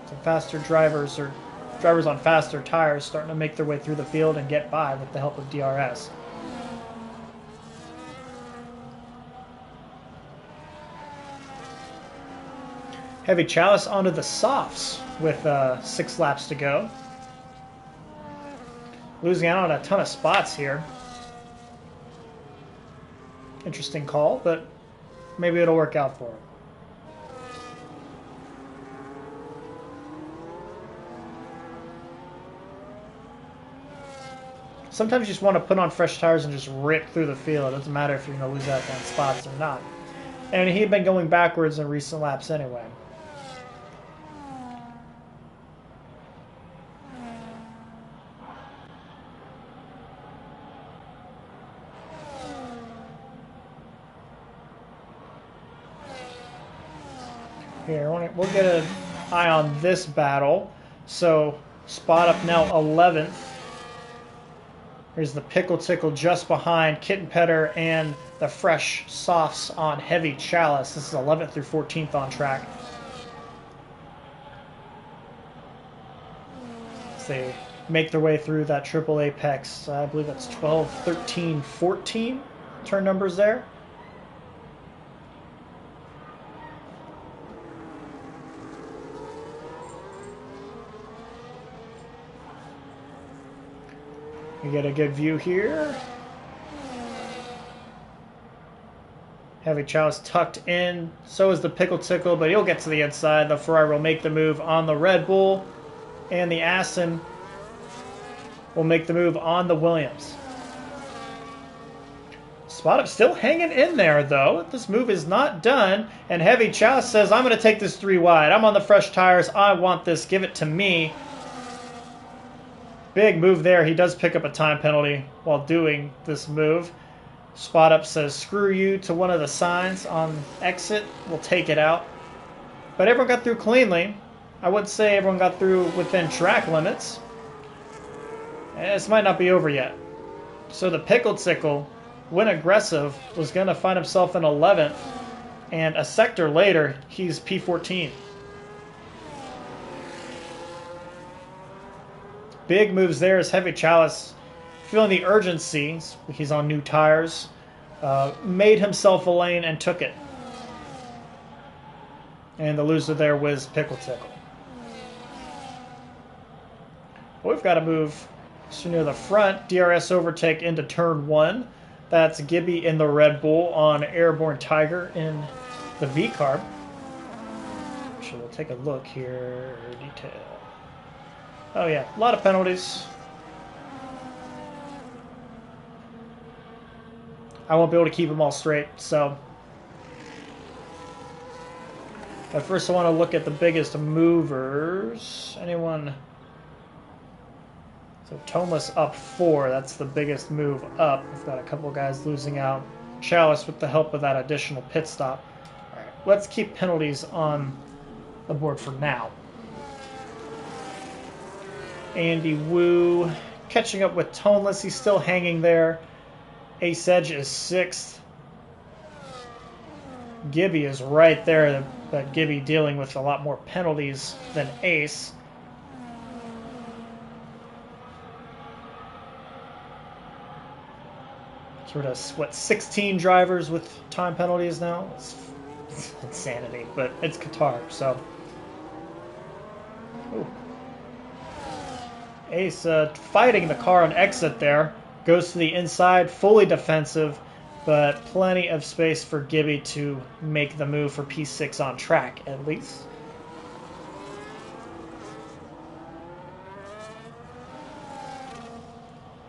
[SPEAKER 1] So faster drivers or drivers on faster tires starting to make their way through the field and get by with the help of DRS. Heavy Chalice onto the softs with 6 laps to go. Losing out on a ton of spots here. Interesting call, but maybe it'll work out for him. Sometimes you just want to put on fresh tires and just rip through the field. It doesn't matter if you're going to lose out on spots or not. And he had been going backwards in recent laps anyway. Here, we'll get an eye on this battle. So, Spot Up now 11th. There's the Pickle Tickle just behind Kitten Petter and the fresh softs on Heavy Chalice. This is 11th through 14th on track. As they make their way through that triple apex. I believe that's 12, 13, 14 turn numbers there. You get a good view here. Heavy Chalice tucked in. So is the Pickle Tickle, but he'll get to the inside. The Ferrari will make the move on the Red Bull. And the Aston will make the move on the Williams. Spot Up still hanging in there, though. This move is not done. And Heavy Chalice says, I'm going to take this 3 wide. I'm on the fresh tires. I want this. Give it to me. Big move there. He does pick up a time penalty while doing this move. Spot Up says, screw you to one of the signs on exit. We'll take it out. But everyone got through cleanly. I wouldn't say everyone got through within track limits. This might not be over yet. So the Pickle Tickle, when aggressive, was going to find himself in 11th. And a sector later, he's P14. Big moves there as Heavy Chalice, feeling the urgency, he's on new tires, made himself a lane and took it. And the loser there was Pickle Tickle. We've got to move so near the front. DRS overtake into turn 1. That's Gibby in the Red Bull on Airborne Tiger in the V-Carb. So we'll take a look here. Detail. Oh yeah, a lot of penalties. I won't be able to keep them all straight, so. But first I want to look at the biggest movers. Anyone? So Thomas up 4, that's the biggest move up. We've got a couple guys losing out. Chalice with the help of that additional pit stop. All right, let's keep penalties on the board for now. Andy Wu catching up with Toneless. He's still hanging there. Ace Edge is 6th. Gibby is right there, but Gibby dealing with a lot more penalties than Ace. Sort of, what, 16 drivers with time penalties now? It's insanity, but it's Qatar, so. Ooh. Ace fighting the car on exit there. Goes to the inside, fully defensive, but plenty of space for Gibby to make the move for P6 on track, at least.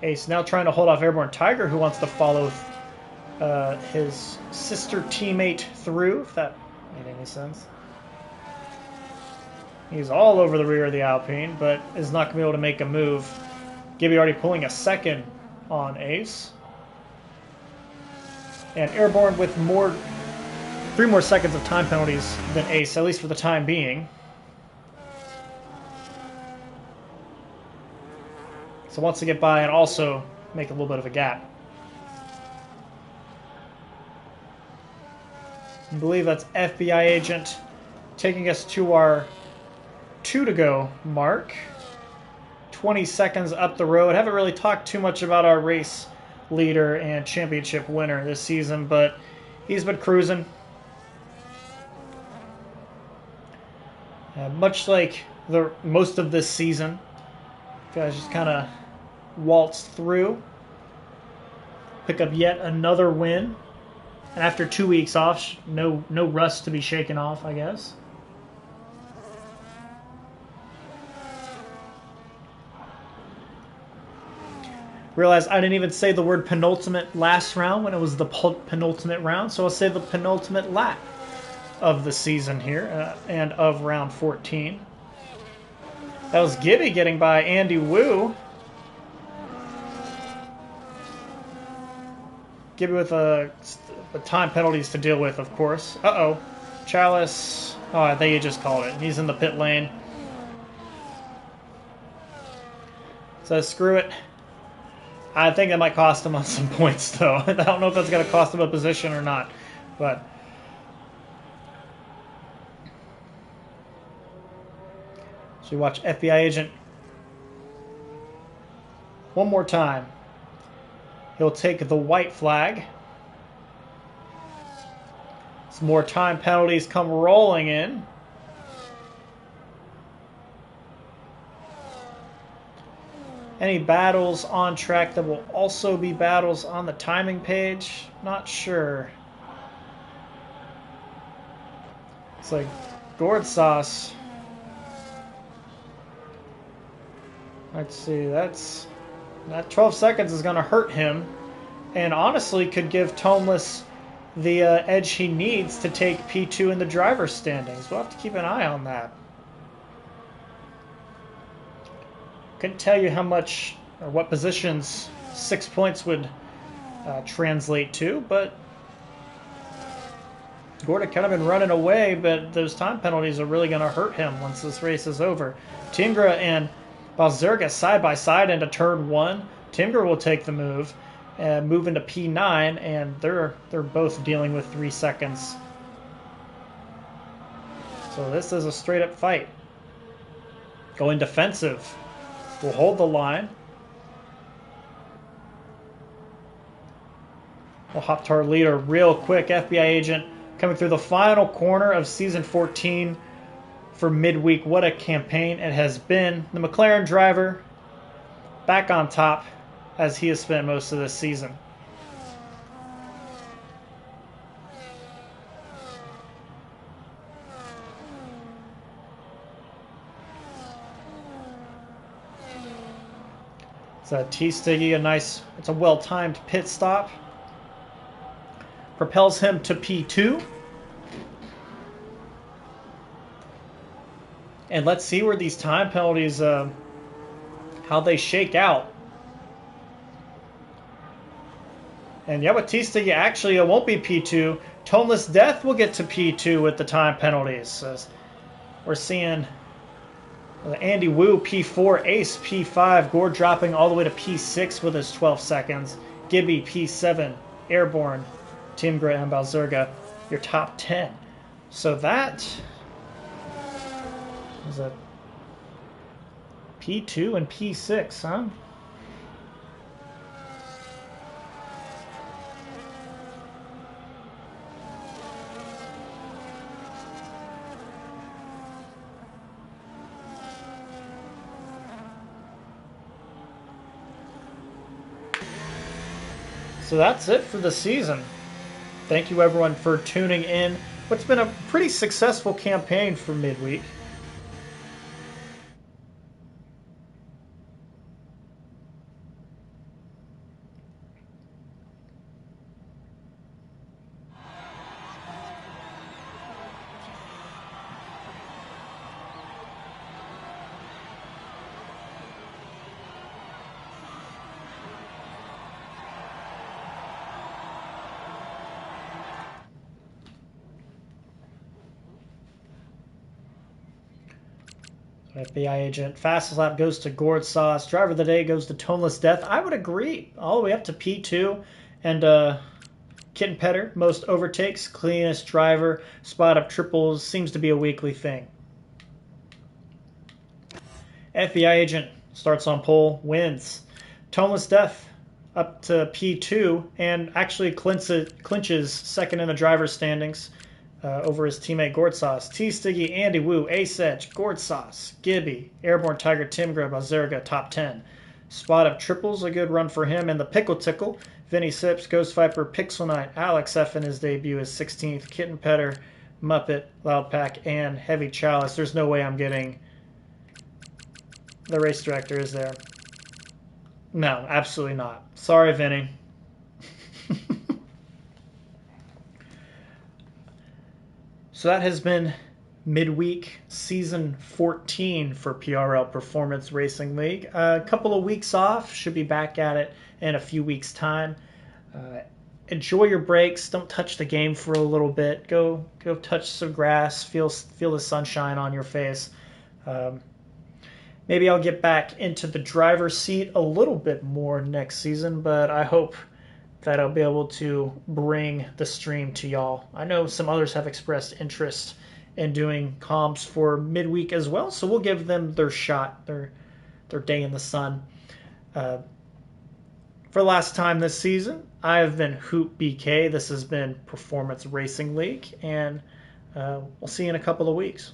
[SPEAKER 1] Ace now trying to hold off Airborne Tiger, who wants to follow his sister teammate through, if that made any sense. He's all over the rear of the Alpine, but is not going to be able to make a move. Gibby already pulling a second on Ace. And Airborne with 3 more seconds of time penalties than Ace, at least for the time being. So wants to get by and also make a little bit of a gap. I believe that's FBI agent taking us to our 2 to go mark. 20 seconds up the road. Haven't really talked too much about our race leader and championship winner this season, but he's been cruising. Much like most of this season, guys just kind of waltzed through. Pick up yet another win. And after 2 weeks off, no rust to be shaken off, I guess. Realized I didn't even say the word penultimate last round when it was the penultimate round, so I'll say the penultimate lap of the season here and of round 14. That was Gibby getting by Andy Wu. Gibby with the time penalties to deal with, of course. Uh-oh. Chalice. Oh, I think you just called it. He's in the pit lane. So screw it. I think that might cost him on some points, though. I don't know if that's going to cost him a position or not. But so you watch FBI agent one more time. He'll take the white flag. Some more time penalties come rolling in. Any battles on track that will also be battles on the timing page? Not sure. It's like gourd sauce. Let's see, that 12 seconds is going to hurt him, and honestly could give Toneless the edge he needs to take P2 in the driver's standings. We'll have to keep an eye on that. Couldn't tell you how much or what positions 6 points would translate to, but Gordon kind of been running away, but those time penalties are really going to hurt him once this race is over. Tingra and Balzerga side by side into turn 1. Tingra will take the move and move into P9, and they're both dealing with 3 seconds. So this is a straight up fight. Going defensive. We'll hold the line. We'll hop to our leader real quick. FBI agent coming through the final corner of season 14 for midweek. What a campaign it has been. The McLaren driver back on top as he has spent most of this season. So T-Stiggy, it's a well-timed pit stop. Propels him to P2. And let's see where these time penalties, how they shake out. And yeah, with T-Stiggy, actually, it won't be P2. Toneless Death will get to P2 with the time penalties. We're seeing Andy Wu P4, Ace P5, Gore dropping all the way to P6 with his 12 seconds. Gibby P7, Airborne, Tingra, and Balzerga, your top 10. So that is a P2 and P6, huh? So that's it for the season. Thank you everyone for tuning in. What's been a pretty successful campaign for midweek. FBI agent. Fastest lap goes to Gourd Sauce. Driver of the day goes to Toneless Death. I would agree. All the way up to P2. And Kitten Petter, most overtakes, cleanest driver, spot up triples, seems to be a weekly thing. FBI agent starts on pole, wins. Toneless Death up to P2 and actually clinches second in the driver's standings. Over his teammate Gourd Sauce. T-Stiggy, Andy Wu, Ace Edge, Gourd Sauce, Gibby, Airborne Tiger, Timgra, Balzerga, top 10. Spot of triples, a good run for him. And the Pickle Tickle, Vinny Sips, Ghost Viper, Pixel Knight, Alex F in his debut is 16th, Kitten Petter, Muppet, Loud Pack, and Heavy Chalice. There's no way I'm getting the race director, is there? No, absolutely not. Sorry, Vinny. So that has been midweek season 14 for PRL Performance Racing League. A couple of weeks off, should be back at it in a few weeks' time. Enjoy your breaks. Don't touch the game for a little bit. Go touch some grass. Feel the sunshine on your face. Maybe I'll get back into the driver's seat a little bit more next season, but I hope that I'll be able to bring the stream to y'all. I know some others have expressed interest in doing comps for midweek as well, so we'll give them their shot, their day in the sun. For the last time this season, I have been Hoop BK. This has been Performance Racing League, and we'll see you in a couple of weeks.